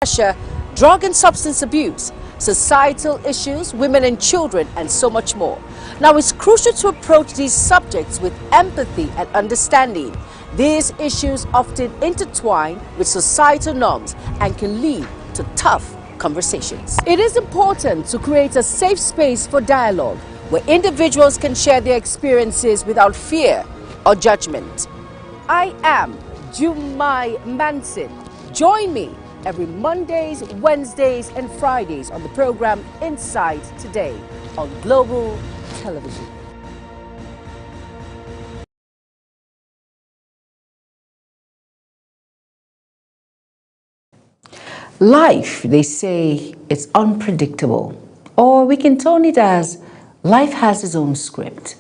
pressure, drug and substance abuse, societal issues, women and children, and so much more. Now, it's crucial to approach these subjects with empathy and understanding. These issues often intertwine with societal norms and can lead to tough conversations. It is important to create a safe space for dialogue where individuals can share their experiences without fear or judgment. I am Jumai Manson. Join me every Mondays, Wednesdays, and Fridays on the program Inside Today on Global Television. Life, they say, it's unpredictable, or we can tone it as life has its own script.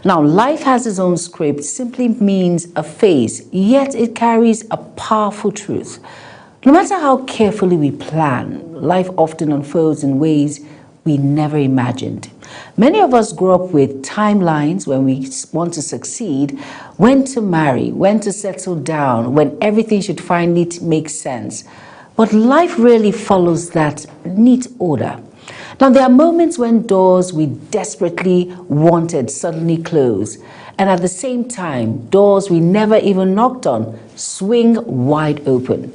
Now, life has its own script simply means a phase, yet it carries a powerful truth. No matter how carefully we plan, life often unfolds in ways we never imagined. Many of us grow up with timelines when we want to succeed, when to marry, when to settle down, when everything should finally make sense. But life rarely follows that neat order. Now, there are moments when doors we desperately wanted suddenly close, and at the same time, doors we never even knocked on swing wide open.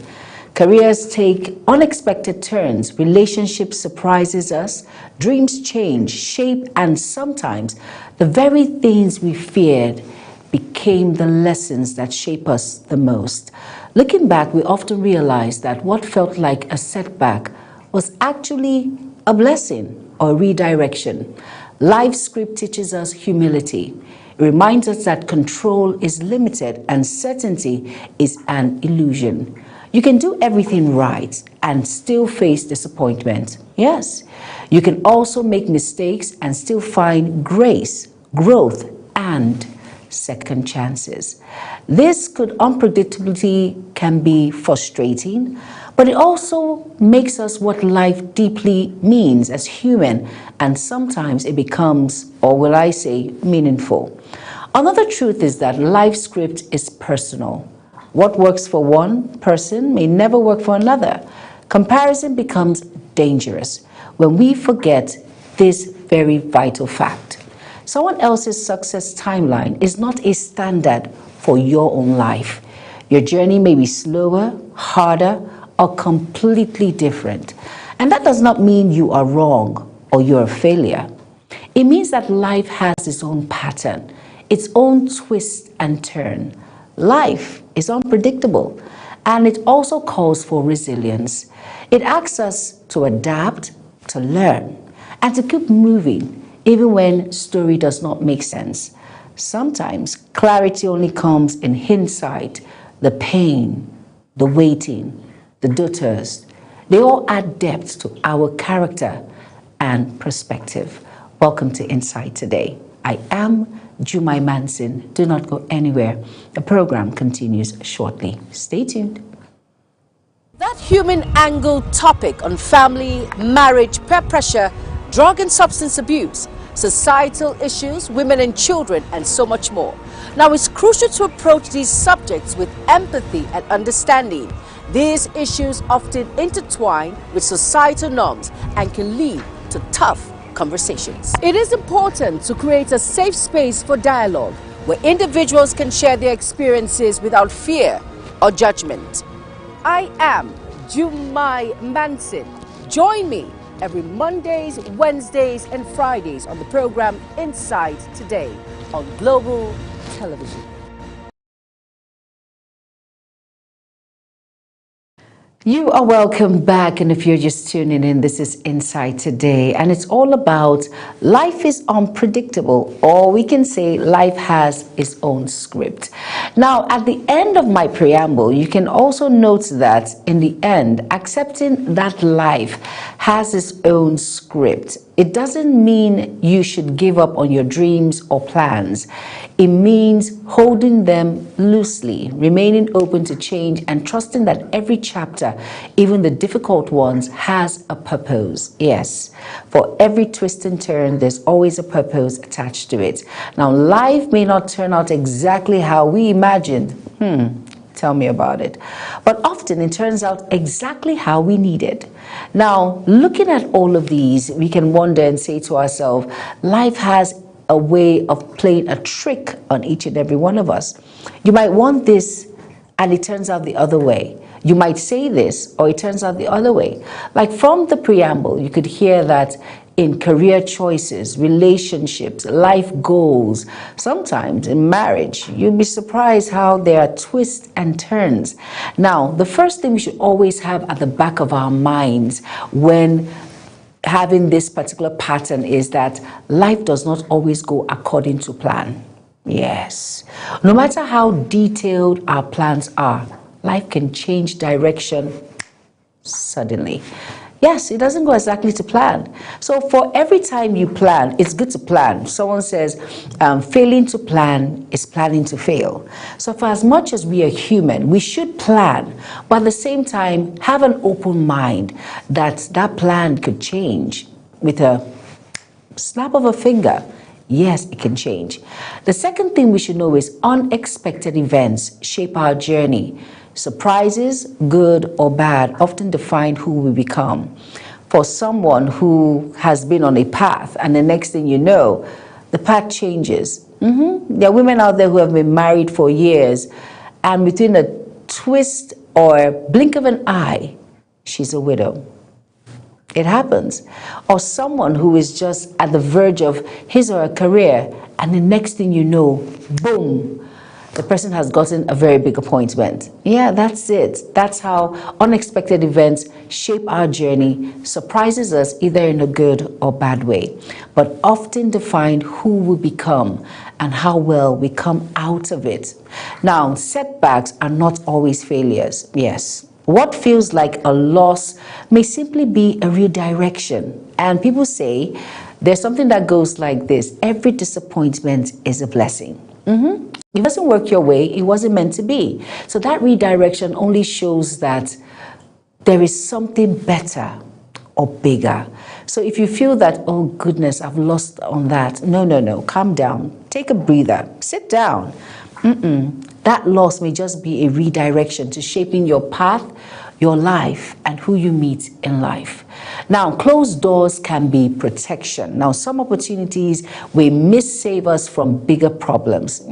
Careers take unexpected turns, relationships surprises us, dreams change, shape, and sometimes the very things we feared became the lessons that shape us the most. Looking back, we often realize that what felt like a setback was actually a blessing or redirection. Life's script teaches us humility. It reminds us that control is limited and certainty is an illusion. You can do everything right and still face disappointment. Yes, you can also make mistakes and still find grace, growth, and second chances. This unpredictability can be frustrating, but it also makes us what life deeply means as human, and sometimes it becomes, or will I say, meaningful. Another truth is that life's script is personal. What works for one person may never work for another. Comparison becomes dangerous when we forget this very vital fact. Someone else's success timeline is not a standard for your own life. Your journey may be slower, harder, or completely different. And that does not mean you are wrong or you're a failure. It means that life has its own pattern, its own twist and turn. Life is unpredictable, and it also calls for resilience. It asks us to adapt, to learn, and to keep moving, even when story does not make sense. Sometimes clarity only comes in hindsight. The pain, the waiting, the doubters, they all add depth to our character and perspective. Welcome to Inside Today. I am Jumai Manson. Do not go anywhere. The program continues shortly. Stay tuned. That human angle topic on family, marriage, peer pressure, drug and substance abuse, societal issues, women and children, and so much more. Now, it's crucial to approach these subjects with empathy and understanding. These issues often intertwine with societal norms and can lead to tough conversations. It is important to create a safe space for dialogue where individuals can share their experiences without fear or judgment. I am Jumai Manson. Join me every Mondays, Wednesdays, and Fridays on the program Inside Today on Global Television. You are welcome back, and if you're just tuning in, this is Inside Today, and it's all about life is unpredictable, or we can say life has its own script. Now, at the end of my preamble, you can also note that in the end, accepting that life has its own script, it doesn't mean you should give up on your dreams or plans. It means holding them loosely, remaining open to change, and trusting that every chapter, even the difficult ones, has a purpose. Yes, for every twist and turn, there's always a purpose attached to it. Now, life may not turn out exactly how we imagined. Tell me about it. But often it turns out exactly how we need it. Now, looking at all of these, we can wonder and say to ourselves, life has a way of playing a trick on each and every one of us. You might want this and it turns out the other way. You might say this or it turns out the other way. Like from the preamble, you could hear that in career choices, relationships, life goals, sometimes in marriage, you'd be surprised how there are twists and turns. Now, the first thing we should always have at the back of our minds when having this particular pattern is that life does not always go according to plan. Yes. No matter how detailed our plans are, life can change direction suddenly. Yes, it doesn't go exactly to plan. So for every time you plan, it's good to plan. Someone says, failing to plan is planning to fail. So for as much as we are human, we should plan, but at the same time, have an open mind that that plan could change with a snap of a finger. Yes, it can change. The second thing we should know is unexpected events shape our journey. Surprises, good or bad, often define who we become. For someone who has been on a path and the next thing you know, the path changes. There are women out there who have been married for years and within a twist or blink of an eye, she's a widow. It happens. Or someone who is just at the verge of his or her career and the next thing you know, boom, the person has gotten a very big appointment. Yeah, that's it. That's how unexpected events shape our journey, surprises us either in a good or bad way, but often define who we become and how well we come out of it. Now, setbacks are not always failures. Yes. What feels like a loss may simply be a redirection. And people say there's something that goes like this: every disappointment is a blessing. If it doesn't work your way, it wasn't meant to be. So that redirection only shows that there is something better or bigger. So if you feel that, oh goodness, I've lost on that, no, calm down, take a breather, sit down. That loss may just be a redirection to shaping your path, your life, and who you meet in life. Now, closed doors can be protection. Now, some opportunities may save us from bigger problems.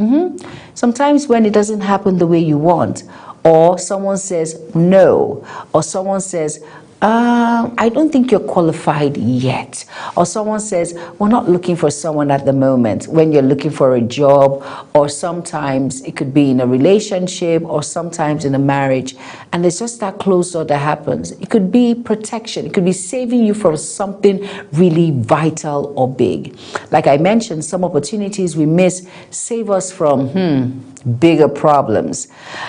Sometimes when it doesn't happen the way you want, or someone says no, or someone says, I don't think you're qualified yet. Or someone says, we're not looking for someone at the moment, when you're looking for a job, or sometimes it could be in a relationship, or sometimes in a marriage, and there's just that closed door that happens. It could be protection. It could be saving you from something really vital or big. Like I mentioned, some opportunities we miss save us from, bigger problems.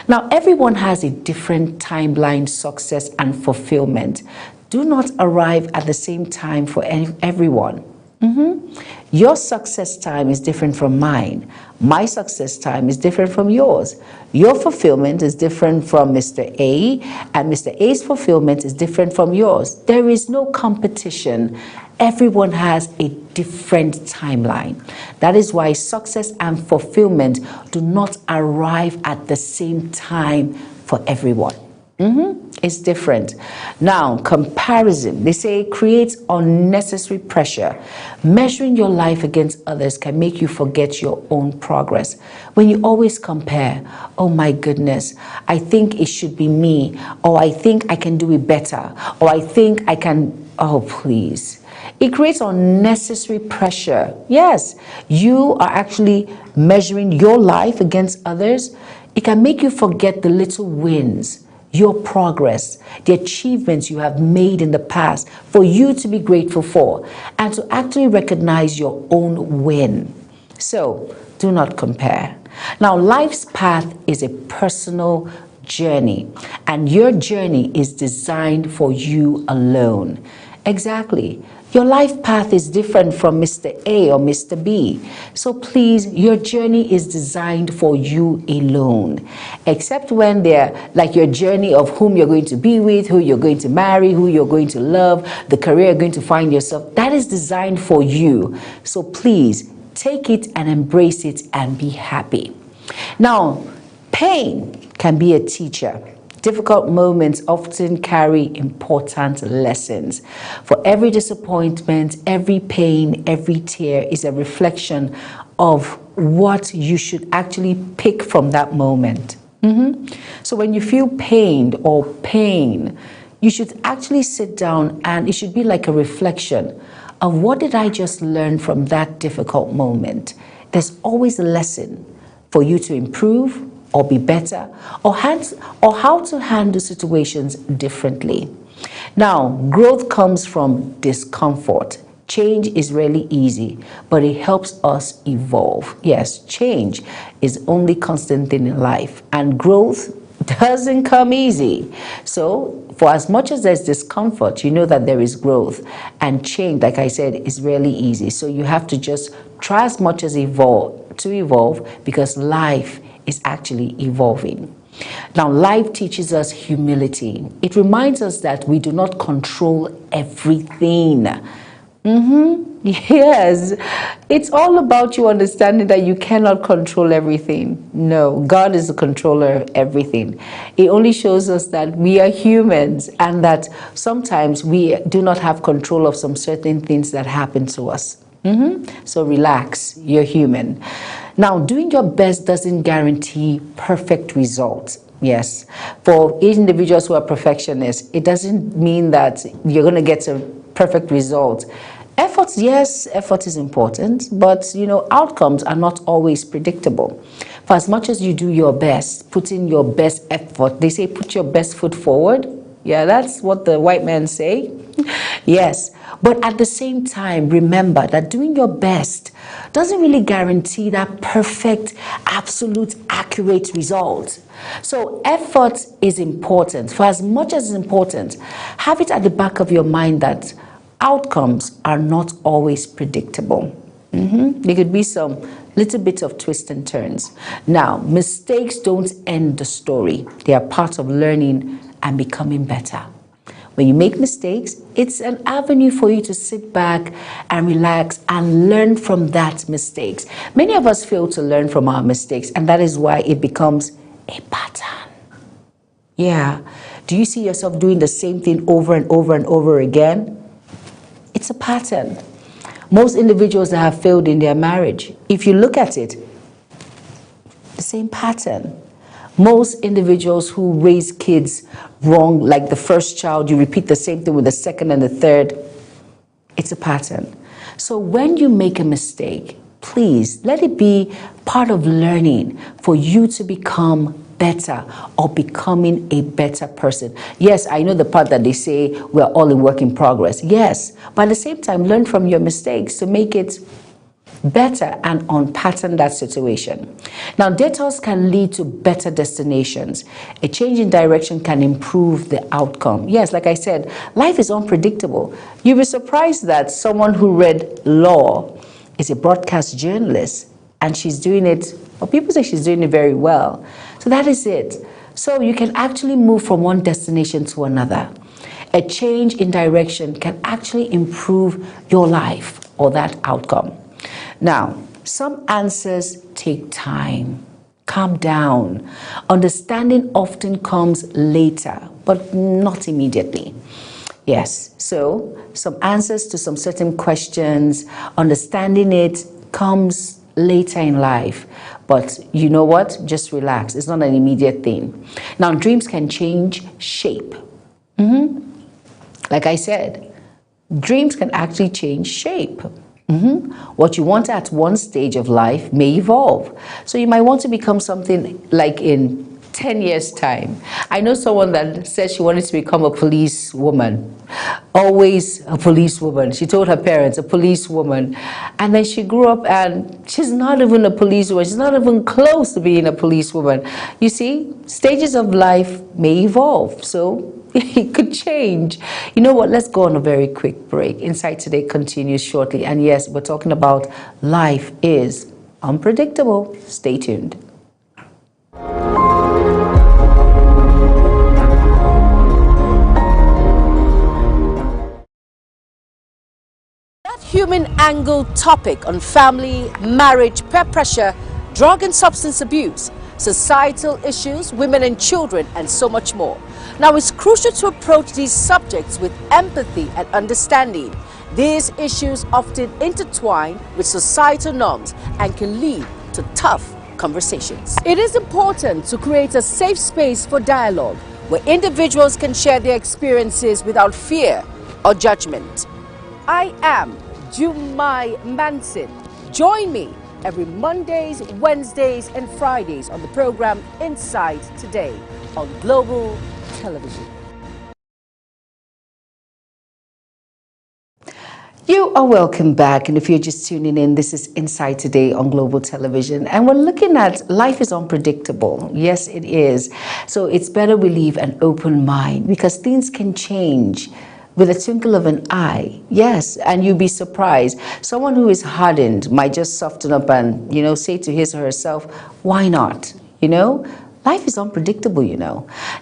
Now, everyone has a different timeline, success and fulfillment. Do not arrive at the same time for everyone. Your success time is different from mine. My success time is different from yours. Your fulfillment is different from Mr. A, and Mr. A's fulfillment is different from yours. There is no competition. Everyone has a different timeline. That is why success and fulfillment do not arrive at the same time for everyone. It's different. Now, comparison, they say, creates unnecessary pressure. Measuring your life against others can make you forget your own progress. When you always compare, oh my goodness, I think it should be me, or I think I can do it better, or I think I can, oh please. It creates unnecessary pressure. Yes, you are actually measuring your life against others. It can make you forget the little wins, your progress, the achievements you have made in the past for you to be grateful for, and to actually recognize your own win. So do not compare. Now, life's path is a personal journey, and your journey is designed for you alone. Exactly. Your life path is different from Mr. A or Mr. B. So please, your journey is designed for you alone. Except when they're like your journey of whom you're going to be with, who you're going to marry, who you're going to love, the career you're going to find yourself. That is designed for you. So please, take it and embrace it and be happy. Now, Pain can be a teacher. Difficult moments often carry important lessons. For every disappointment, every pain, every tear is a reflection of what you should actually pick from that moment. So when you feel pained or pain, you should actually sit down and it should be like a reflection of what did I just learn from that difficult moment. There's always a lesson for you to improve or be better or how to handle situations differently. Now, growth comes from discomfort. Change is really easy, but it helps us evolve. Yes, change is only constant thing in life, and growth doesn't come easy. So for as much as there's discomfort, you know that there is growth, and change, like I said, is really easy. So you have to just try as much as evolve because life is actually evolving. Now, life teaches us humility. It reminds us that we do not control everything. Yes, it's all about you understanding that you cannot control everything. No, God is the controller of everything. It only shows us that we are humans and that sometimes we do not have control of some certain things that happen to us. So relax, you're human. Now, doing your best doesn't guarantee perfect results. Yes, for individuals who are perfectionists, it doesn't mean that you're going to get a perfect result. Efforts, yes, effort is important, but outcomes are not always predictable. For as much as you do your best, put in your best effort, they say put your best foot forward. Yeah, that's what the white men say. Yes, but at the same time, remember that doing your best doesn't really guarantee that perfect, absolute, accurate result. So effort is important. For as much as it's important, have it at the back of your mind that outcomes are not always predictable. There could be some little bit of twists and turns. Now, mistakes don't end the story. They are part of learning and becoming better. When you make mistakes, it's an avenue for you to sit back and relax and learn from that mistakes. Many of us fail to learn from our mistakes, and that is why it becomes a pattern. Yeah. Do you see yourself doing the same thing over and over and over again? It's a pattern. Most individuals that have failed in their marriage, if you look at it, the same pattern. Most individuals who raise kids wrong, like the first child, you repeat the same thing with the second and the third. It's a pattern. So when you make a mistake, please let it be part of learning for you to become better or becoming a better person. Yes, I know the part that they say we're all in work in progress. Yes, but at the same time, learn from your mistakes to make it better and unpattern that situation. Now, detours can lead to better destinations. A change in direction can improve the outcome. Yes, like I said, life is unpredictable. You'll be surprised that someone who read law is a broadcast journalist and she's doing it, or people say she's doing it very well. So that is it. So you can actually move from one destination to another. A change in direction can actually improve your life or that outcome. Now, some answers take time. Calm down. Understanding often comes later, but not immediately. Yes, so some answers to some certain questions, understanding it comes later in life. But you know what? Just relax. It's not an immediate thing. Now, dreams can change shape. Like I said, dreams can actually change shape. What you want at one stage of life may evolve. So you might want to become something like in 10 years' time. I know someone that said she wanted to become a policewoman. Always a policewoman. She told her parents, a policewoman. And then she grew up and she's not even a policewoman. She's not even close to being a policewoman. You see, stages of life may evolve. So it could change. You know what? Let's go on a very quick break. Insight Today continues shortly. And yes, we're talking about life is unpredictable. Stay tuned. Human angle topic on family, marriage, peer pressure, drug and substance abuse, societal issues, women and children, and so much more. Now, it's crucial to approach these subjects with empathy and understanding. These issues often intertwine with societal norms and can lead to tough conversations. It is important to create a safe space for dialogue where individuals can share their experiences without fear or judgment. I am Jumai Manson. Join me every Mondays, Wednesdays, and Fridays on the program Inside Today on Global Television. You are welcome back, and if you're just tuning in, this is Inside Today on Global Television, and we're looking at life is unpredictable. Yes, it is. So it's better we leave an open mind because things can change with a twinkle of an eye. Yes, and you'll be surprised. Someone who is hardened might just soften up and, say to his or herself, why not? Life is unpredictable,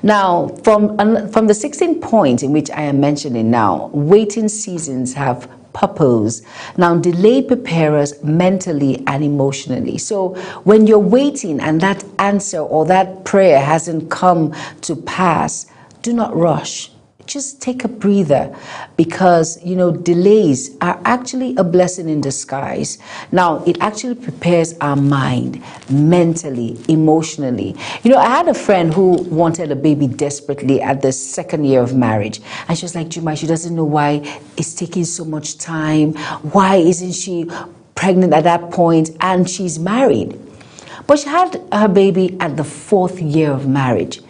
Now, from the 16 points in which I am mentioning now, waiting seasons have purpose. Now, delay prepare us mentally and emotionally. So when you're waiting and that answer or that prayer hasn't come to pass, do not rush. Just take a breather because, delays are actually a blessing in disguise. Now, it actually prepares our mind mentally, emotionally. I had a friend who wanted a baby desperately at the second year of marriage. And she was like, Juma, she doesn't know why it's taking so much time. Why isn't she pregnant at that point? And she's married. But she had her baby at the 4th year of marriage.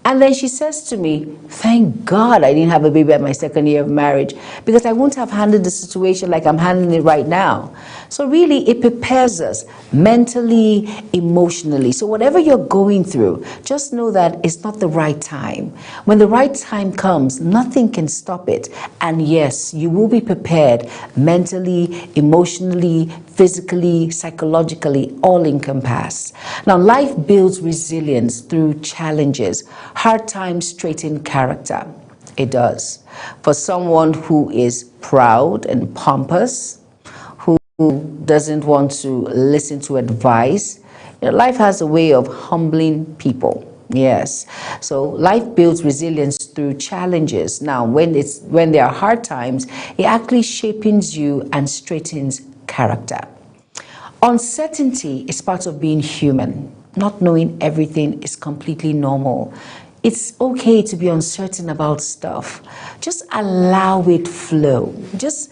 And then she says to me, thank God I didn't have a baby at my 2nd year of marriage because I wouldn't have handled the situation like I'm handling it right now. So really, it prepares us mentally, emotionally. So whatever you're going through, just know that it's not the right time. When the right time comes, nothing can stop it. And yes, you will be prepared mentally, emotionally, physically, psychologically, all encompassed. Now, life builds resilience through challenges. Hard times straighten character. It does. For someone who is proud and pompous, who doesn't want to listen to advice, life has a way of humbling people. Yes. So life builds resilience through challenges. Now, when there are hard times, it actually shapes you and straightens character. Uncertainty is part of being human. Not knowing everything is completely normal. It's okay to be uncertain about stuff. Just allow it flow. Just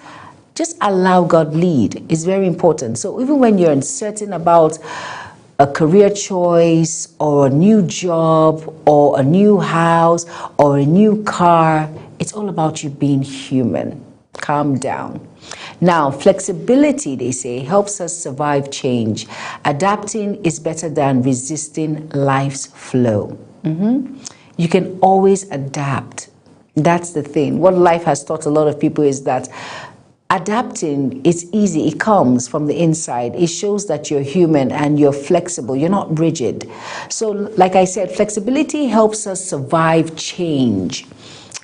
allow God lead. It's very important. So even when you're uncertain about a career choice or a new job or a new house or a new car, it's all about you being human. Calm down. Now, flexibility, they say, helps us survive change. Adapting is better than resisting life's flow. You can always adapt. That's the thing. What life has taught a lot of people is that adapting is easy. It comes from the inside. It shows that you're human and you're flexible. You're not rigid. So, like I said, flexibility helps us survive change.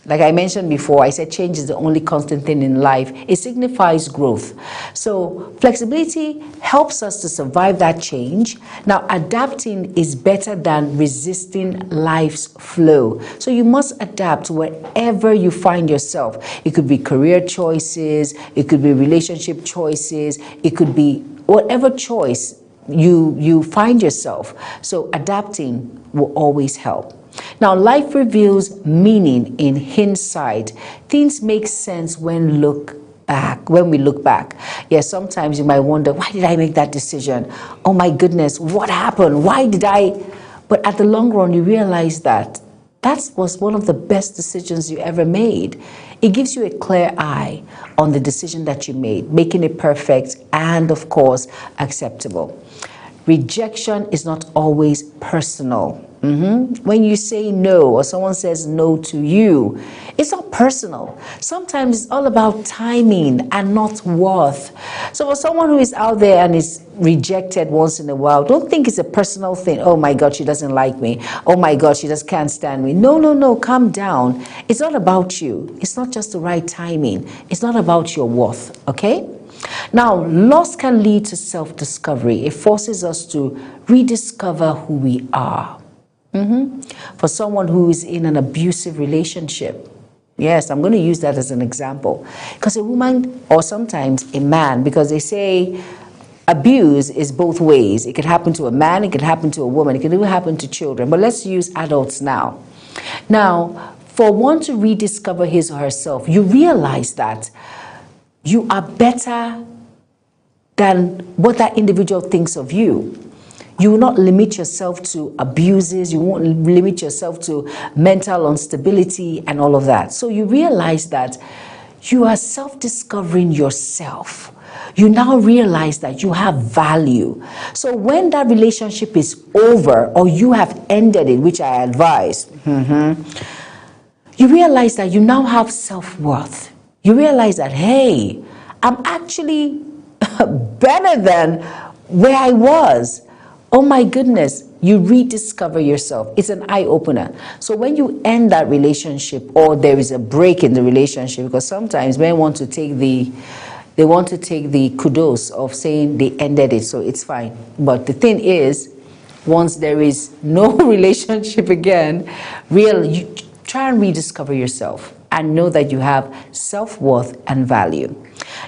Like I mentioned before, I said change is the only constant thing in life. It signifies growth. So flexibility helps us to survive that change. Now, adapting is better than resisting life's flow. So you must adapt wherever you find yourself. It could be career choices, it could be relationship choices, it could be whatever choice you find yourself. So adapting will always help. Now, life reveals meaning in hindsight. Things make sense when we look back. Yes, sometimes you might wonder, why did I make that decision? Oh my goodness, what happened? Why did I? But at the long run, you realize that was one of the best decisions you ever made. It gives you a clear eye on the decision that you made, making it perfect and, of course, acceptable. Rejection is not always personal. When you say no or someone says no to you, it's not personal. Sometimes it's all about timing and not worth. So for someone who is out there and is rejected once in a while, don't think it's a personal thing. Oh my God, she doesn't like me. Oh my God, she just can't stand me. No, calm down. It's not about you. It's not just the right timing. It's not about your worth, okay? Now, loss can lead to self-discovery. It forces us to rediscover who we are. For someone who is in an abusive relationship, yes, I'm going to use that as an example. Because a woman, or sometimes a man, because they say abuse is both ways. It could happen to a man, it could happen to a woman, it could even happen to children. But let's use adults now. Now, for one to rediscover his or herself, you realize that you are better than what that individual thinks of you. You will not limit yourself to abuses, you won't limit yourself to mental instability and all of that. So you realize that you are self-discovering yourself. You now realize that you have value. So when that relationship is over or you have ended it, which I advise, you realize that you now have self-worth. You realize that, hey, I'm actually better than where I was. Oh my goodness, you rediscover yourself. It's an eye-opener. So when you end that relationship or there is a break in the relationship, because sometimes men want to take the kudos of saying they ended it, so it's fine. But the thing is, once there is no relationship again, you try and rediscover yourself and know that you have self-worth and value.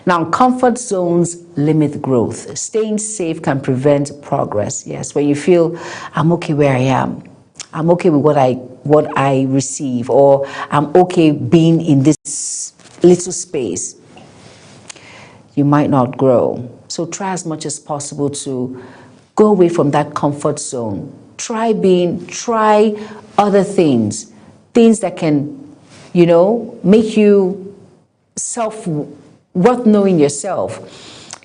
Now, comfort zones limit growth. Staying safe can prevent progress. Yes, when you feel, I'm okay where I am, I'm okay with what I receive, or I'm okay being in this little space, you might not grow. So try as much as possible to go away from that comfort zone. Try other things that can, make you worth knowing yourself.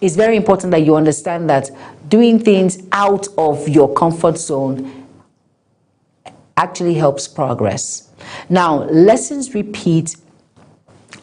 It's very important that you understand that doing things out of your comfort zone actually helps progress. Now, lessons repeat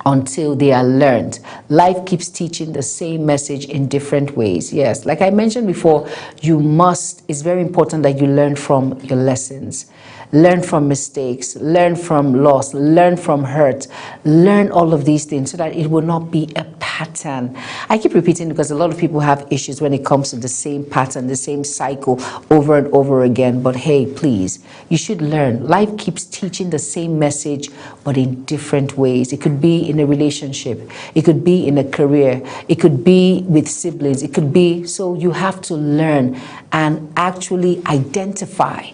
until they are learned. Life keeps teaching the same message in different ways. Yes, like I mentioned before, it's very important that you learn from your lessons. Learn from mistakes, learn from loss, learn from hurt, learn all of these things so that it will not be a pattern. I keep repeating because a lot of people have issues when it comes to the same pattern, the same cycle over and over again. But hey, please, you should learn. Life keeps teaching the same message, but in different ways. It could be in a relationship, it could be in a career, it could be with siblings, it could be, so you have to learn and actually identify.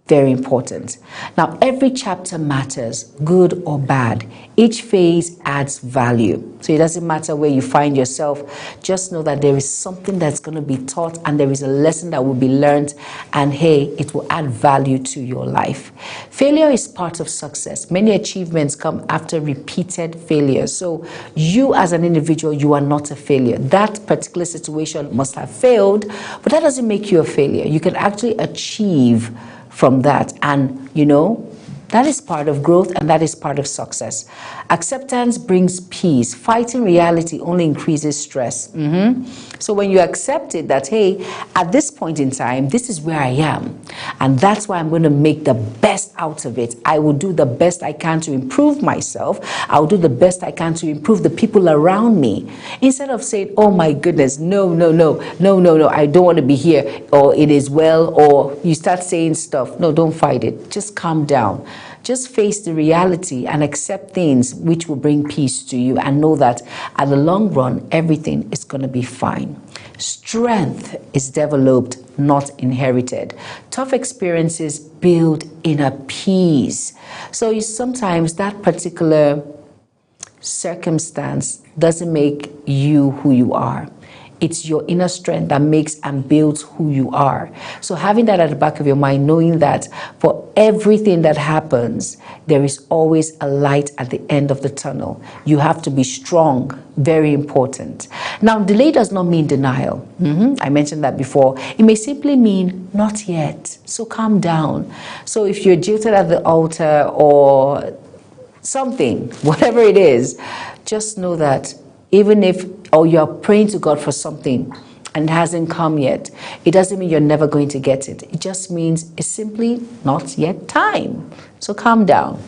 Very important. Now, every chapter matters, good or bad. Each phase adds value. So it doesn't matter where you find yourself. Just know that there is something that's going to be taught and there is a lesson that will be learned. And hey, it will add value to your life. Failure is part of success. Many achievements come after repeated failures. So you as an individual, you are not a failure. That particular situation must have failed, but that doesn't make you a failure. You can actually achieve from that, and that is part of growth and that is part of success. Acceptance brings peace. Fighting reality only increases stress. So when you accept it that, hey, at this point in time, this is where I am, and that's why I'm going to make the best out of it. I will do the best I can to improve myself. I'll do the best I can to improve the people around me. Instead of saying, oh my goodness, no, I don't want to be here, or it is well, or you start saying stuff. No, don't fight it. Just calm down. Just face the reality and accept things which will bring peace to you, and know that at the long run, everything is going to be fine. Strength is developed, not inherited. Tough experiences build inner peace. So sometimes that particular circumstance doesn't make you who you are. It's your inner strength that makes and builds who you are. So having that at the back of your mind, knowing that for everything that happens, there is always a light at the end of the tunnel. You have to be strong, very important. Now, delay does not mean denial. I mentioned that before. It may simply mean not yet. So calm down. So if you're jilted at the altar or something, whatever it is, just know that even if, or you're praying to God for something and it hasn't come yet, it doesn't mean you're never going to get it. It just means it's simply not yet time. So calm down.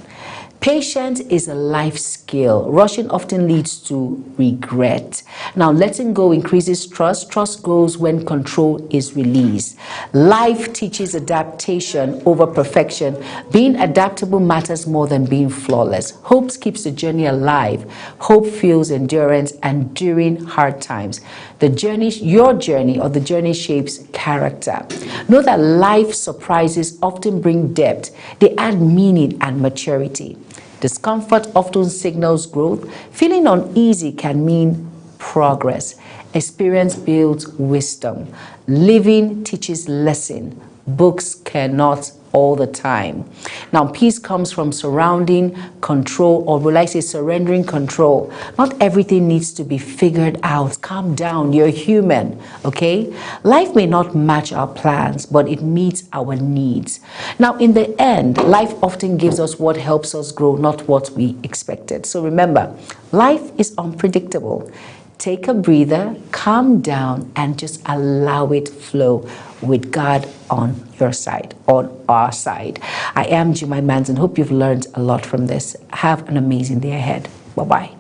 Patience is a life skill. Rushing often leads to regret. Now, letting go increases trust. Trust grows when control is released. Life teaches adaptation over perfection. Being adaptable matters more than being flawless. Hope keeps the journey alive. Hope fuels endurance and during hard times. The journey, your journey or the journey shapes character. Know that life surprises often bring depth. They add meaning and maturity. Discomfort often signals growth. Feeling uneasy can mean progress. Experience builds wisdom. Living teaches lesson. Books cannot all the time. Now, peace comes from surrounding control, or will I say surrendering control. Not everything needs to be figured out. Calm down. You're human, okay? Life may not match our plans, but it meets our needs. Now, in the end, life often gives us what helps us grow, not what we expected. So remember, life is unpredictable. Take a breather, calm down, and just allow it flow with God on your side, on our side. I am Jemai Manson. Hope you've learned a lot from this. Have an amazing day ahead. Bye-bye.